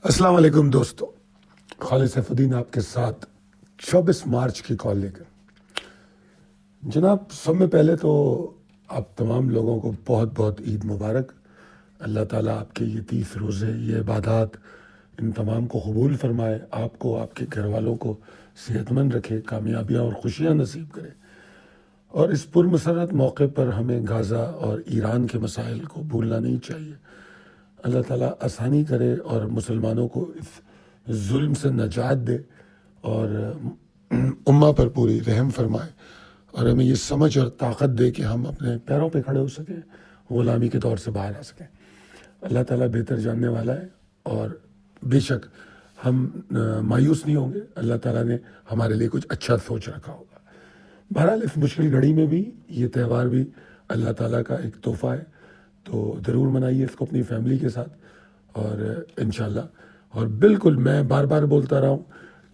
السلام علیکم دوستو، خالد سیف الدین آپ کے ساتھ 24 مارچ کی کال لے کر۔ جناب، سب میں پہلے تو آپ تمام لوگوں کو بہت بہت عید مبارک۔ اللہ تعالیٰ آپ کے یہ 30 روزے، یہ عبادات، ان تمام کو قبول فرمائے، آپ کو، آپ کے گھر والوں کو صحت مند رکھے، کامیابیاں اور خوشیاں نصیب کرے۔ اور اس پرمسرت موقع پر ہمیں غزہ اور ایران کے مسائل کو بھولنا نہیں چاہیے۔ اللہ تعالیٰ آسانی کرے اور مسلمانوں کو اس ظلم سے نجات دے اور امہ پر پوری رحم فرمائے، اور ہمیں یہ سمجھ اور طاقت دے کہ ہم اپنے پیروں پہ کھڑے ہو سکیں، غلامی کے دور سے باہر آ سکیں۔ اللہ تعالیٰ بہتر جاننے والا ہے، اور بے شک ہم مایوس نہیں ہوں گے۔ اللہ تعالیٰ نے ہمارے لیے کچھ اچھا سوچ رکھا ہوگا۔ بہرحال اس مشکل گھڑی میں بھی یہ تہوار بھی اللہ تعالیٰ کا ایک تحفہ ہے، تو ضرور منائیے اس کو اپنی فیملی کے ساتھ، اور انشاءاللہ۔ اور بالکل میں بار بار بولتا رہا ہوں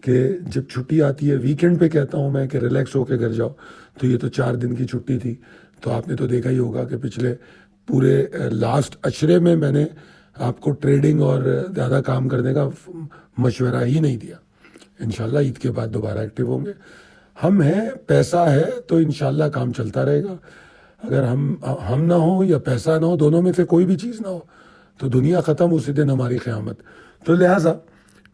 کہ جب چھٹی آتی ہے، ویکینڈ پہ کہتا ہوں میں کہ ریلیکس ہو کے گھر جاؤ، تو یہ تو 4 دن کی چھٹی تھی، تو آپ نے تو دیکھا ہی ہوگا کہ پچھلے پورے لاسٹ اشرے میں میں نے آپ کو ٹریڈنگ اور زیادہ کام کرنے کا مشورہ ہی نہیں دیا۔ انشاءاللہ عید کے بعد دوبارہ ایکٹیو ہوں گے۔ ہم ہیں، پیسہ ہے، تو انشاءاللہ کام چلتا رہے گا۔ اگر ہم نہ ہوں یا پیسہ نہ ہو، دونوں میں سے کوئی بھی چیز نہ ہو، تو دنیا ختم، اسی دن ہماری قیامت۔ تو لہٰذا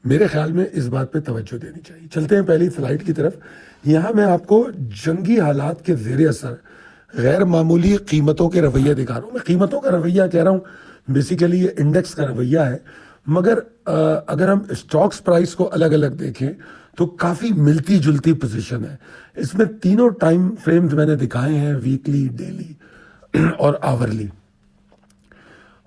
میرے خیال میں اس بات پہ توجہ دینی چاہیے۔ چلتے ہیں پہلی سلائیڈ کی طرف۔ یہاں میں آپ کو جنگی حالات کے زیر اثر غیر معمولی قیمتوں کے رویہ دکھا رہا ہوں۔ میں قیمتوں کا رویہ کہہ رہا ہوں، بیسیکلی یہ انڈیکس کا رویہ ہے، مگر اگر ہم اسٹاکس پرائس کو الگ الگ دیکھیں تو کافی ملتی جلتی پوزیشن ہے۔ اس میں تینوں ٹائم فریمز میں نے دکھائے ہیں، ویکلی، ڈیلی اور آورلی۔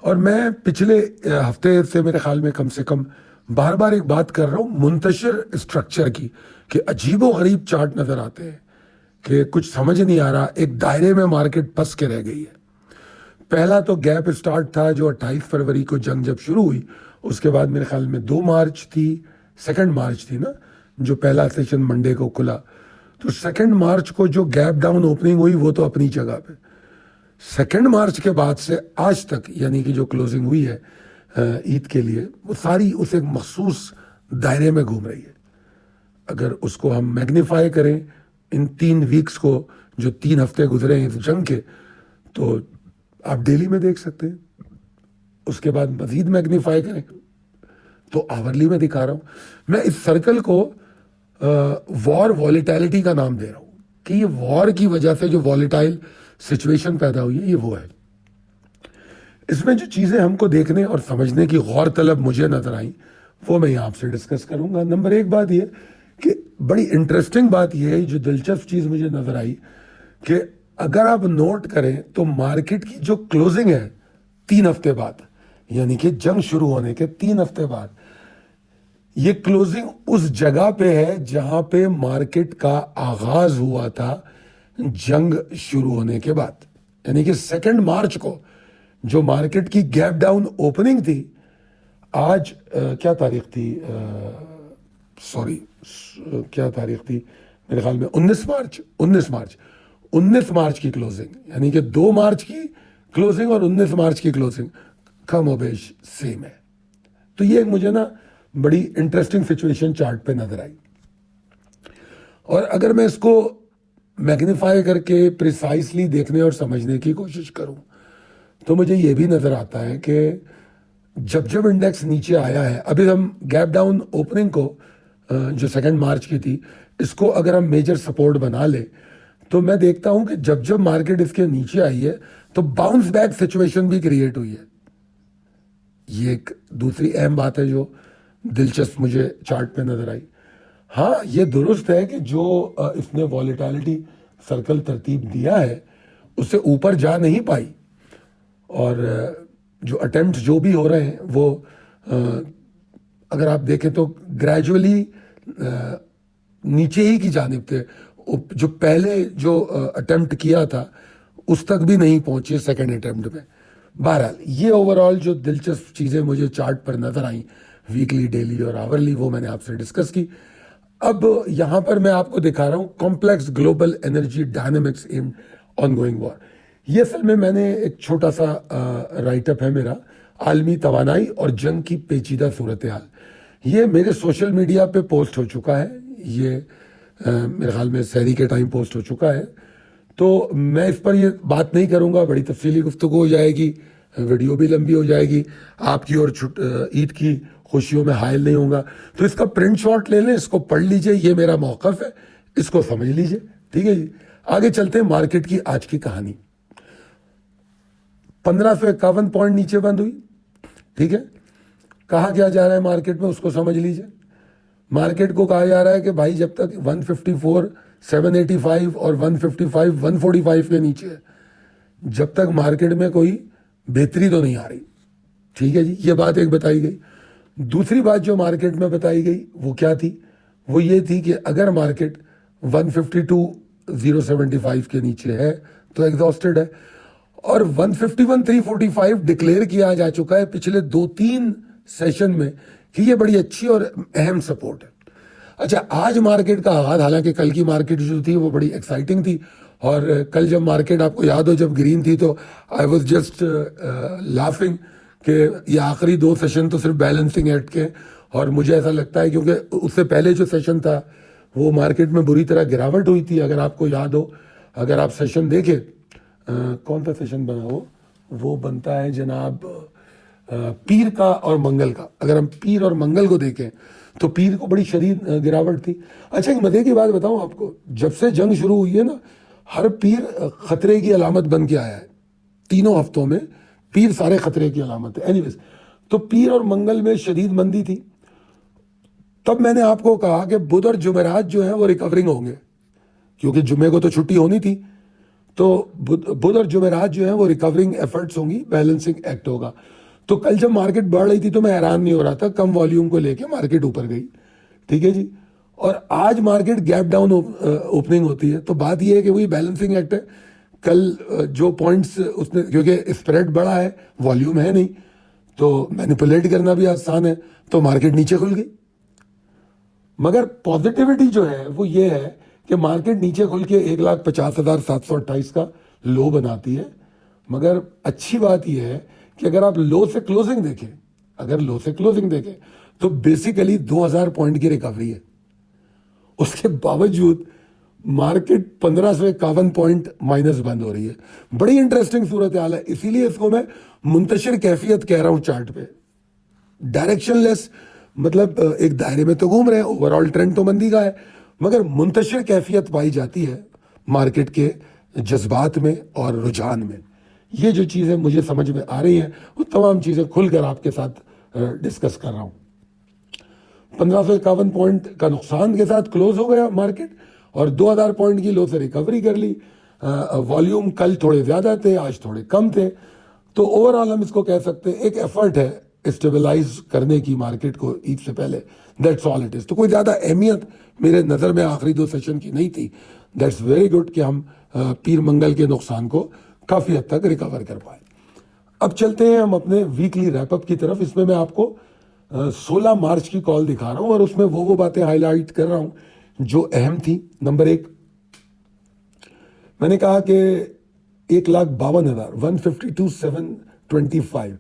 اور میں پچھلے ہفتے سے میرے خیال میں کم سے کم بار بار ایک بات کر رہا ہوں منتشر اسٹرکچر کی، کہ عجیب و غریب چارٹ نظر آتے ہیں کہ کچھ سمجھ نہیں آ رہا، ایک دائرے میں مارکیٹ پھنس کے رہ گئی ہے۔ پہلا تو گیپ اسٹارٹ تھا جو 28 فروری کو جنگ جب شروع ہوئی، اس کے بعد میرے خیال میں 2 مارچ تھی، 2 مارچ تھی نا، جو پہلا سیشن منڈے کو کھلا، تو 2 مارچ کو جو گیپ ڈاؤن اوپننگ ہوئی وہ تو اپنی جگہ پہ۔ 2 مارچ کے بعد سے آج تک، یعنی کہ جو کلوزنگ ہوئی ہے عید کے لیے، وہ ساری اس ایک مخصوص دائرے میں گھوم رہی ہے۔ اگر اس کو ہم میگنیفائی کریں، ان 3 ویکس کو، جو 3 ہفتے گزرے ہیں اس جنگ کے، تو آپ ڈیلی میں دیکھ سکتے ہیں۔ اس کے بعد مزید میگنیفائی کریں تو آورلی میں دکھا رہا ہوں۔ میں اس سرکل کو وار والیٹیلٹی کا نام دے رہا ہوں، کہ یہ وار کی وجہ سے جو والیٹائل سچویشن پیدا ہوئی ہے، یہ وہ ہے۔ اس میں جو چیزیں ہم کو دیکھنے اور سمجھنے کی غور طلب مجھے نظر آئیں، وہ میں یہاں آپ سے ڈسکس کروں گا۔ نمبر 1 بات یہ کہ بڑی انٹرسٹنگ بات یہ ہے، جو دلچسپ چیز مجھے نظر آئی، کہ اگر آپ نوٹ کریں تو مارکیٹ کی جو کلوزنگ ہے 3 ہفتے بعد، یعنی کہ جنگ شروع ہونے کے 3 ہفتے بعد، یہ کلوزنگ اس جگہ پہ ہے جہاں پہ مارکیٹ کا آغاز ہوا تھا جنگ شروع ہونے کے بعد۔ یعنی کہ 2 مارچ کو جو مارکیٹ کی گیپ ڈاؤن اوپننگ تھی، آج کیا تاریخ تھی، کیا تاریخ تھی، میرے خیال میں 19 مارچ کی کلوزنگ، یعنی کہ 2 مارچ کی کلوزنگ اور 19 مارچ کی کلوزنگ کم و بیش سیم ہے۔ تو یہ مجھے نا بڑی انٹرسٹنگ سچویشن چارٹ پہ نظر آئی۔ اور اگر میں اس کو میگنیفائی کر کے پریسائسلی دیکھنے اور سمجھنے کی کوشش کروں، تو مجھے یہ بھی نظر آتا ہے کہ جب انڈیکس نیچے آیا ہے، ابھی ہم گیپ ڈاؤن اوپننگ کو جو 2 مارچ کی تھی، اس کو اگر ہم میجر سپورٹ بنا لیں، تو میں دیکھتا ہوں کہ جب مارکیٹ اس کے نیچے آئی ہے تو باؤنس بیک سچویشن بھی کریٹ ہوئی ہے۔ یہ ایک دوسری اہم بات ہے جو دلچسپ مجھے چارٹ پہ نظر آئی۔ ہاں، یہ درست ہے کہ جو اس نے والیٹیلٹی سرکل ترتیب دیا ہے، اس سے اوپر جا نہیں پائی، اور جو اٹیمپٹ جو بھی ہو رہے ہیں وہ اگر آپ دیکھیں تو گریجولی نیچے ہی کی جانب تھے۔ جو پہلے جو اٹیمپٹ کیا تھا اس تک بھی نہیں پہنچے 2nd اٹیمپٹ میں۔ بہرحال یہ اوورآل جو دلچسپ چیزیں مجھے چارٹ پر نظر آئیں، ویکلی، ڈیلی اور آورلی، وہ میں نے آپ سے ڈسکس کی۔ اب یہاں پر میں آپ کو دکھا رہا ہوں complex global energy dynamics in ongoing war. یہ اصل میں نے ایک چھوٹا سا رائٹ اپ ہے میرا، عالمی توانائی اور جنگ کی پیچیدہ صورتحال. یہ میرے سوشل میڈیا پہ پوسٹ ہو چکا ہے, یہ میرے خیال میں سحری کے ٹائم پوسٹ ہو چکا ہے, تو میں اس پر یہ بات نہیں کروں گا, بڑی تفصیلی گفتگو ہو جائے گی, ویڈیو بھی لمبی ہو جائے گی آپ کی, اور عید کی خوشیوں میں حائل نہیں ہوں گا. تو اس کا پرنٹ شاٹ لے لیں, اس کو پڑھ لیجئے, یہ میرا موقف ہے, اس کو سمجھ لیجئے. ٹھیک ہے جی, آگے چلتے ہیں مارکیٹ کی آج کی کہانی. 1551 پوائنٹ نیچے بند ہوئی. ٹھیک ہے, کہا کیا جا رہا ہے مارکیٹ میں, اس کو سمجھ لیجئے. مارکیٹ کو کہا جا رہا ہے کہ بھائی جب تک 154 785 اور 155 145 کے نیچے ہے, جب تک مارکیٹ میں کوئی بہتری تو نہیں آ رہی. ٹھیک ہے جی, یہ بات ایک بتائی گئی. دوسری بات جو مارکیٹ میں بتائی گئی وہ کیا تھی, وہ یہ تھی کہ اگر مارکیٹ 152,075 کے نیچے ہے تو ایگزاسٹڈ ہے, اور 151,345 ڈکلیئر کیا جا چکا ہے پچھلے 2-3 سیشن میں کہ یہ بڑی اچھی اور اہم سپورٹ ہے. اچھا, آج مارکیٹ کا آغاز, حالانکہ کل کی مارکیٹ جو تھی وہ بڑی ایکسائٹنگ تھی, اور کل جب مارکیٹ آپ کو یاد ہو جب گرین تھی تو آئی واز جسٹ لافنگ کہ یہ آخری 2 سیشن تو صرف بیلنسنگ ایکٹ کے, اور مجھے ایسا لگتا ہے کیونکہ اس سے پہلے جو سیشن تھا وہ مارکیٹ میں بری طرح گراوٹ ہوئی تھی. اگر آپ کو یاد ہو, اگر آپ سیشن دیکھیں, کون سا سیشن بنا وہ بنتا ہے جناب پیر کا اور منگل کا. اگر ہم پیر اور منگل کو دیکھیں تو پیر کو بڑی شدید گراوٹ تھی. اچھا, ایک مزے کی بات بتاؤں آپ کو, جب سے جنگ شروع ہوئی ہے نا, ہر پیر خطرے کی علامت بن کے آیا ہے. تینوں ہفتوں میں پیر سارے خطرے کی علامت ہے. اینیویز, تو پیر اور منگل میں شدید مندی تھی. تب میں نے آپ کو کہا کہ بدھ اور جمعرات جو ہیں وہ ریکورنگ ہوں گے, کیونکہ جمعے کو تو چھٹی ہونی تھی, تو بدھ اور جمعرات جو ہیں وہ ریکورنگ ایفرٹس ہوں گی, بیلنسنگ ایکٹ ہوگا. تو کل جب مارکیٹ بڑھ رہی تھی تو میں حیران نہیں ہو رہا تھا, کم والیوم کو لے کے مارکیٹ اوپر گئی. ٹھیک ہے جی, اور آج مارکیٹ گیپ ڈاؤن اوپننگ ہوتی ہے, تو بات یہ ہے کہ وہی بیلنسنگ ایکٹ ہے. کل جو پوائنٹس اس نے, کیونکہ اسپریڈ بڑا ہے, والیوم ہے نہیں, تو مینیپولیٹ کرنا بھی آسان ہے, تو مارکیٹ نیچے کھل گئی. مگر پازیٹیوٹی جو ہے وہ یہ ہے کہ مارکیٹ نیچے کھل کے 1,50,728 کا لو بناتی ہے. مگر اچھی بات یہ ہے کہ اگر آپ لو سے کلوزنگ دیکھیں تو بیسیکلی 2,000 پوائنٹ کی ریکوری ہے. اس کے باوجود مارکیٹ 1,551 پوائنٹ مائنس بند ہو رہی ہے. بڑی انٹرسٹنگ صورتحال ہے, اسی لیے اس کو میں منتشر کیفیت کہہ رہا ہوں. چارٹ پہ ڈائریکشن لیس, مطلب ایک دائرے میں تو گھوم رہے ہیں, اوور آل ٹرینڈ تو مندی کا ہے, مگر منتشر کیفیت پائی جاتی ہے مارکیٹ کے جذبات میں اور رجحان میں. یہ جو چیزیں مجھے سمجھ میں آ رہی ہیں وہ تمام چیزیں کھل کر آپ کے ساتھ ڈسکس کر رہا ہوں. 1,551 پوائنٹ کا نقصان کے ساتھ کلوز ہو گیا مارکیٹ, اور 2,000 پوائنٹ کی لو سے ریکوری کر لی. والیوم کل تھوڑے زیادہ تھے, آج تھوڑے کم تھے. تو اوور آل ہم اس کو کہہ سکتے ہیں ایک ایفرٹ ہے اسٹیبلائز کرنے کی مارکیٹ کو عید سے پہلے. That's all it is. تو کوئی زیادہ اہمیت میرے نظر میں آخری 2 سیشن کی نہیں تھی. دیٹس ویری گڈ کہ ہم پیر منگل کے نقصان کو کافی حد تک ریکور کر پائے. اب چلتے ہیں ہم اپنے ویکلی ریپ اپ کی طرف. اس میں آپ کو 16 مارچ کی کال دکھا رہا ہوں, اور اس میں وہ باتیں ہائی لائٹ کر رہا ہوں جو اہم تھی. نمبر 1, میں نے کہا کہ 1,52,000 152,725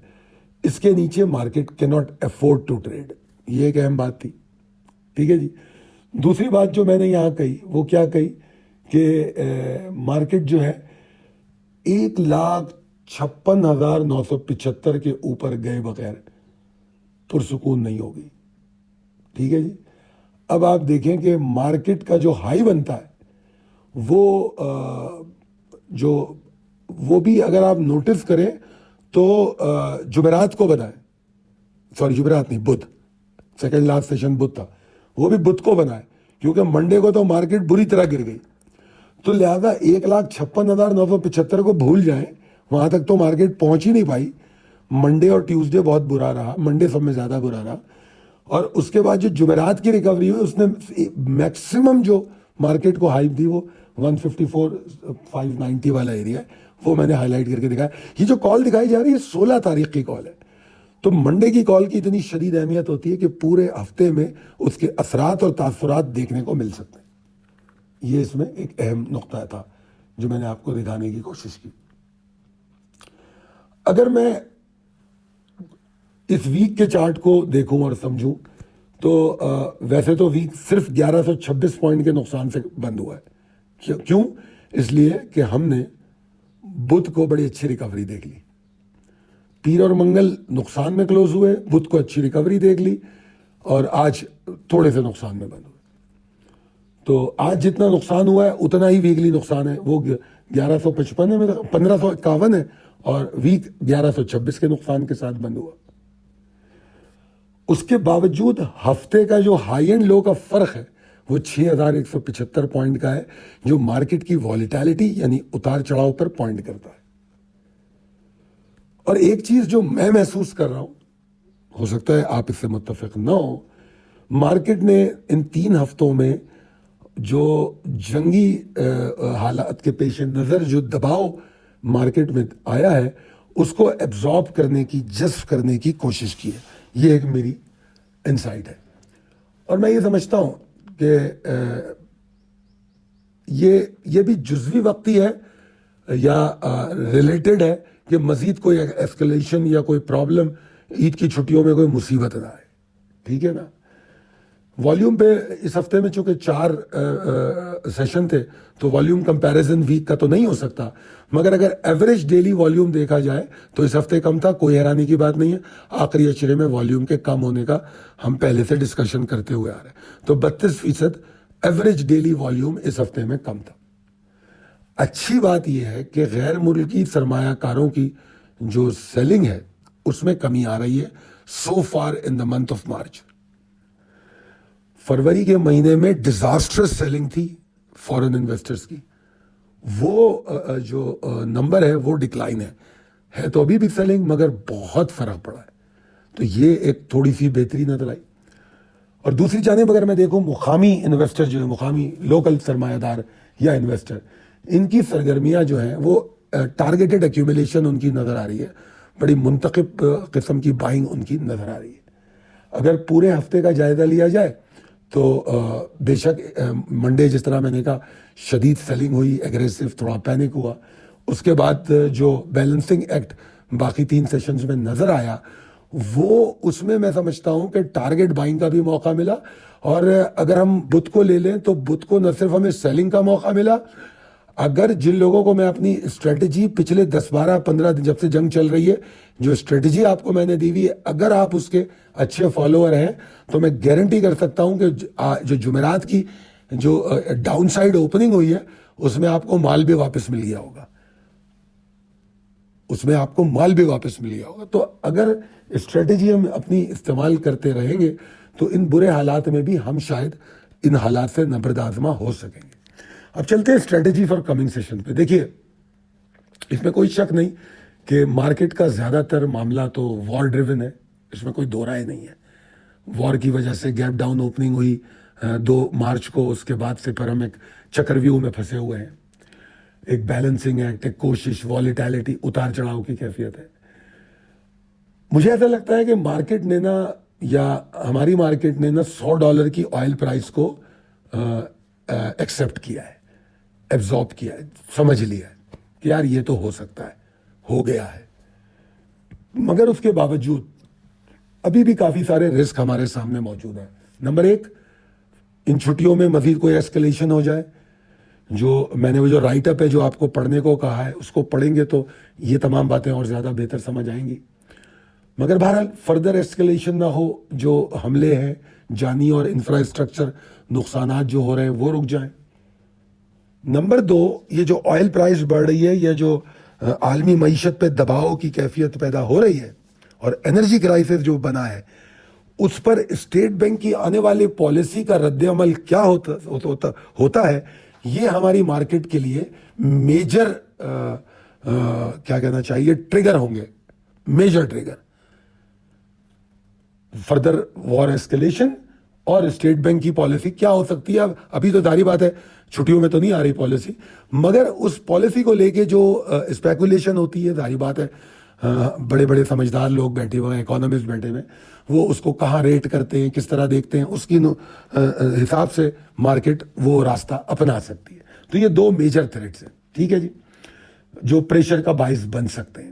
اس کے نیچے مارکیٹ کی ناٹ افورڈ ٹو ٹریڈ. یہ ایک اہم بات تھی. ٹھیک ہے جی. دوسری بات جو میں نے یہاں کہی وہ کیا کہی کہ مارکیٹ جو ہے 1,56,975 کے اوپر گئے بغیر پرسکون نہیں ہوگی. ٹھیک ہے جی. اب آپ دیکھیں کہ مارکیٹ کا جو ہائی بنتا ہے وہ بھی اگر آپ نوٹس کریں تو جمعرات کو بنا ہے. سوری, جمعرات نہیں, بدھ, سیکنڈ لاسٹ سیشن بدھ تھا, وہ بھی بدھ کو بنا ہے, کیونکہ منڈے کو تو مارکیٹ بری طرح گر گئی. تو لہذا 1,56,975 کو بھول جائیں, وہاں تک تو مارکیٹ پہنچ ہی نہیں پائی. منڈے اور ٹیوزڈے بہت برا رہا, منڈے سب میں زیادہ برا رہا, اور اس کے بعد جو جمعرات کی ریکوری ہوئی اس نے میکسیمم جو مارکیٹ کو ہائپ دی وہ 154,590 والا ایریا ہے, وہ میں نے ہائی لائٹ کر کے دکھایا. یہ جو کال دکھائی جا رہی ہے 16 تاریخ کی کال ہے. تو منڈے کی کال کی اتنی شدید اہمیت ہوتی ہے کہ پورے ہفتے میں اس کے اثرات اور تاثرات دیکھنے کو مل سکتے ہیں. یہ اس میں ایک اہم نقطہ تھا جو میں نے آپ کو دکھانے کی کوشش کی. اگر میں اس ویک کے چارٹ کو دیکھوں اور سمجھوں تو ویسے تو ویک صرف 1126 پوائنٹ کے نقصان سے بند ہوا ہے. کیوں؟ اس لیے کہ ہم نے بدھ کو بڑی اچھی ریکوری دیکھ لی. پیر اور منگل نقصان میں کلوز ہوئے, بدھ کو اچھی ریکوری دیکھ لی, اور آج تھوڑے سے نقصان میں بند ہوئے. تو آج جتنا نقصان ہوا ہے اتنا ہی ویکلی نقصان ہے, وہ 1155 ہے, 1551 ہے, اور ویک 1126 کے نقصان کے ساتھ بند ہوا. اس کے باوجود ہفتے کا جو ہائی اینڈ لو کا فرق ہے وہ 6175 پوائنٹ کا ہے, جو مارکیٹ کی والیٹیلٹی یعنی اتار چڑھاؤ پر پوائنٹ کرتا ہے. اور ایک چیز جو میں محسوس کر رہا ہوں, ہو سکتا ہے آپ اس سے متفق نہ ہو, مارکیٹ نے ان 3 ہفتوں میں جو جنگی حالات کے پیش نظر جو دباؤ مارکیٹ میں آیا ہے اس کو ایبزارب کرنے کی, جذب کرنے کی کوشش کی ہے. یہ ایک میری انسائٹ ہے, اور میں یہ سمجھتا ہوں کہ یہ بھی جزوی وقتی ہے یا ریلیٹڈ ہے کہ مزید کوئی ایسکلیشن یا کوئی پرابلم عید کی چھٹیوں میں کوئی مصیبت نہ آئے. ٹھیک ہے نا. والیوم پہ اس ہفتے میں چونکہ 4 سیشن تھے تو والیوم کمپیریزن ویک کا تو نہیں ہو سکتا, مگر اگر ایوریج ڈیلی والیوم دیکھا جائے تو اس ہفتے کم تھا, کوئی حیرانی کی بات نہیں ہے. آخری اشرے میں والیوم کے کم ہونے کا ہم پہلے سے ڈسکشن کرتے ہوئے آ رہے ہیں, تو 32% ایوریج ڈیلی والیوم اس ہفتے میں کم تھا. اچھی بات یہ ہے کہ غیر ملکی سرمایہ کاروں کی جو سیلنگ ہے اس میں کمی آ رہی ہے so far in the month of March. فروری کے مہینے میں ڈیزاسٹرس سیلنگ تھی فورن انویسٹرز کی, وہ جو نمبر ہے وہ ڈکلائن ہے تو ابھی بھی سیلنگ, مگر بہت فرق پڑا ہے. تو یہ ایک تھوڑی سی بہتری نظر آئی. اور دوسری جانب اگر میں دیکھوں مقامی انویسٹر جو ہے, مقامی لوکل سرمایہ دار یا انویسٹر, ان کی سرگرمیاں جو ہیں وہ ٹارگیٹڈ ایکیومولیشن ان کی نظر آ رہی ہے, بڑی منتخب قسم کی بائنگ ان کی نظر آ رہی ہے. اگر پورے ہفتے کا جائزہ لیا جائے تو بے شک منڈے جس طرح میں نے کہا شدید سیلنگ ہوئی, ایگریسو, تھوڑا پینک ہوا. اس کے بعد جو بیلنسنگ ایکٹ باقی 3 سیشنز میں نظر آیا وہ اس میں سمجھتا ہوں کہ ٹارگیٹ بائنگ کا بھی موقع ملا. اور اگر ہم بدھ کو لے لیں تو بدھ کو نہ صرف ہمیں سیلنگ کا موقع ملا, اگر جن لوگوں کو میں اپنی اسٹریٹجی پچھلے 10-12-15 دن جب سے جنگ چل رہی ہے, جو اسٹریٹجی آپ کو میں نے دی ہوئی ہے, اگر آپ اس کے اچھے فالوور ہیں تو میں گارنٹی کر سکتا ہوں کہ جو جمعرات کی جو ڈاؤن سائڈ اوپننگ ہوئی ہے اس میں آپ کو مال بھی واپس مل گیا ہوگا, اس میں آپ کو مال بھی واپس مل گیا ہوگا. تو اگر اسٹریٹجی ہم اپنی استعمال کرتے رہیں گے تو ان برے حالات میں بھی ہم شاید ان حالات سے نبرد آزما ہو سکیں گے. اب چلتے ہیں اسٹریٹجی فار کمنگ سیشن پہ. دیکھیے اس میں کوئی شک نہیں کہ مارکیٹ کا زیادہ تر معاملہ تو وار ڈریون ہے, اس میں کوئی دو رائے نہیں ہے. وار کی وجہ سے گیپ ڈاؤن اوپننگ ہوئی 2 مارچ کو, اس کے بعد سے پھر ہم ایک چکر ویو میں پھنسے ہوئے ہیں. ایک بیلنسنگ ایکٹ, ایک کوشش, والیٹیلٹی, اتار چڑھاؤ کی کیفیت ہے. مجھے ایسا لگتا ہے کہ مارکیٹ نے نا, یا ہماری مارکیٹ نے نا $100 کی آئل پرائس کو ایکسیپٹ کیا ہے, ایبزارب کیا ہے, سمجھ لیا ہے کہ یار یہ تو ہو سکتا ہے, ہو گیا ہے. مگر اس کے باوجود ابھی بھی کافی سارے رسک ہمارے سامنے موجود ہیں. نمبر 1, ان چھٹیوں میں مزید کوئی ایسکلیشن ہو جائے. جو میں نے وہ جو رائٹ اپ ہے جو آپ کو پڑھنے کو کہا ہے اس کو پڑھیں گے تو یہ تمام باتیں اور زیادہ بہتر سمجھ آئیں گی. مگر بہرحال فردر ایسکلیشن نہ ہو, جو حملے ہیں جانی اور انفراسٹرکچر نقصانات جو ہو رہے ہیں وہ رک جائیں. نمبر 2, یہ جو آئل پرائس بڑھ رہی ہے, یہ جو عالمی معیشت پہ دباؤ کی کیفیت پیدا ہو رہی ہے اور انرجی کرائسس جو بنا ہے, اس پر اسٹیٹ بینک کی آنے والی پالیسی کا رد عمل کیا ہوتا ہے, یہ ہماری مارکیٹ کے لیے میجر کیا کہنا چاہیے ٹریگر ہوں گے, میجر ٹریگر. فردر وار ایسکلیشن اور اسٹیٹ بینک کی پالیسی کیا ہو سکتی ہے. ابھی تو ظاہری بات ہے چھٹیوں میں تو نہیں آ رہی پالیسی, مگر اس پالیسی کو لے کے جو اسپیکولیشن ہوتی ہے, ظاہری بات ہے بڑے بڑے سمجھدار لوگ بیٹھے ہوئے ہیں, اکانومسٹ بیٹھے ہوئے ہیں, وہ اس کو کہاں ریٹ کرتے ہیں, کس طرح دیکھتے ہیں, اس کی حساب سے مارکیٹ وہ راستہ اپنا سکتی ہے. تو یہ 2 میجر تھریٹس ہیں, ٹھیک ہے جی, جو پریشر کا باعث بن سکتے ہیں.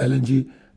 LNG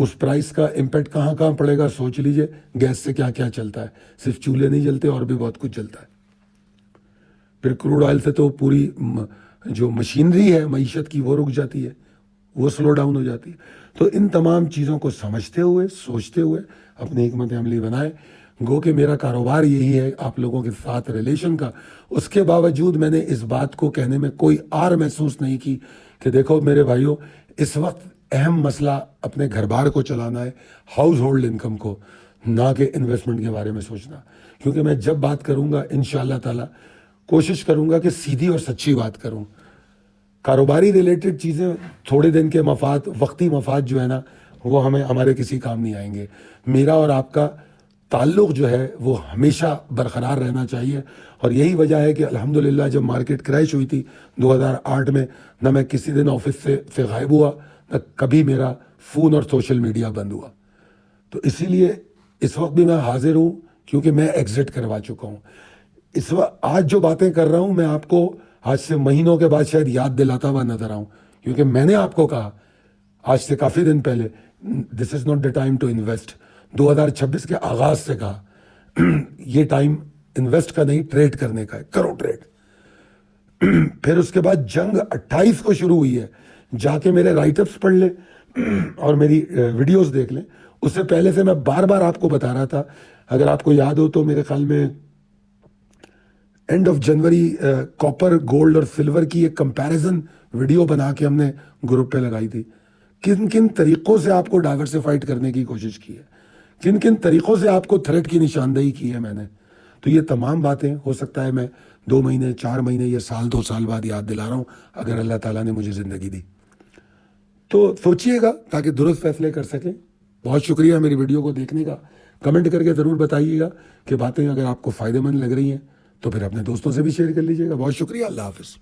اس پرائس کا امپیکٹ کہاں کہاں پڑے گا سوچ لیجئے. گیس سے کیا کیا چلتا ہے, صرف چولہے نہیں جلتے اور بھی بہت کچھ جلتا ہے. پھر کروڈ آئل سے تو پوری جو مشینری ہے معیشت کی وہ رک جاتی ہے, وہ سلو ڈاؤن ہو جاتی ہے. تو ان تمام چیزوں کو سمجھتے ہوئے سوچتے ہوئے اپنی حکمت عملی بنائے. گو کہ میرا کاروبار یہی ہے آپ لوگوں کے ساتھ ریلیشن کا. اس کے باوجود میں نے اس بات کو کہنے میں کوئی آر محسوس نہیں کی کہ دیکھو میرے بھائیوں, اس وقت اہم مسئلہ اپنے گھر بار کو چلانا ہے, ہاؤس ہولڈ انکم کو, نہ کہ انویسٹمنٹ کے بارے میں سوچنا. کیونکہ میں جب بات کروں گا انشاءاللہ تعالی کوشش کروں گا کہ سیدھی اور سچی بات کروں. کاروباری ریلیٹڈ چیزیں تھوڑے دن کے مفاد, وقتی مفاد جو ہے نا, وہ ہمارے کسی کام نہیں آئیں گے. میرا اور آپ کا تعلق جو ہے وہ ہمیشہ برقرار رہنا چاہیے. اور یہی وجہ ہے کہ الحمدللہ جب مارکیٹ کریش ہوئی تھی 2008 میں, نہ میں کسی دن آفس سے غائب ہوا, نہ کبھی میرا فون اور سوشل میڈیا بند ہوا. تو اسی لیے اس وقت بھی میں حاضر ہوں کیونکہ میں ایگزٹ کروا چکا ہوں. اس وقت آج جو باتیں کر رہا ہوں میں آپ کو آج سے مہینوں کے بعد شاید یاد دلاتا ہوا نظر آؤں, کیونکہ میں نے آپ کو کہا آج سے کافی دن پہلے, this is not the time to invest. 2026 کے آغاز سے کہا یہ ٹائم انویسٹ کا نہیں, ٹریڈ کرنے کا ہے, کرو ٹریڈ. پھر اس کے بعد جنگ 28 کو شروع ہوئی ہے. جا کے میرے رائٹ اپس پڑھ لیں اور میری ویڈیوز دیکھ لیں. اس سے پہلے سے میں بار بار آپ کو بتا رہا تھا, اگر آپ کو یاد ہو تو میرے خیال میں and of January copper, gold اور سلور کی ایک کمپیریزن ویڈیو بنا کے ہم نے گروپ پہ لگائی تھی. کن کن طریقوں سے آپ کو ڈائیورسفائڈ کرنے کی کوشش کی ہے, کن کن طریقوں سے آپ کو تھریٹ کی نشاندہی کی ہے میں نے. تو یہ تمام باتیں ہو سکتا ہے میں 2 مہینے 4 مہینے یا سال 2 سال بعد یاد دلا رہا ہوں, اگر اللہ تعالیٰ نے مجھے زندگی دی تو سوچئے گا تاکہ درست فیصلے کر سکیں. بہت شکریہ میری ویڈیو کو دیکھنے کا. کمنٹ کر کے ضرور بتائیے گا کہ باتیں اگر آپ کو فائدہ مند لگ رہی ہیں تو پھر اپنے دوستوں سے بھی شیئر کر لیجیے گا. بہت شکریہ, اللہ حافظ.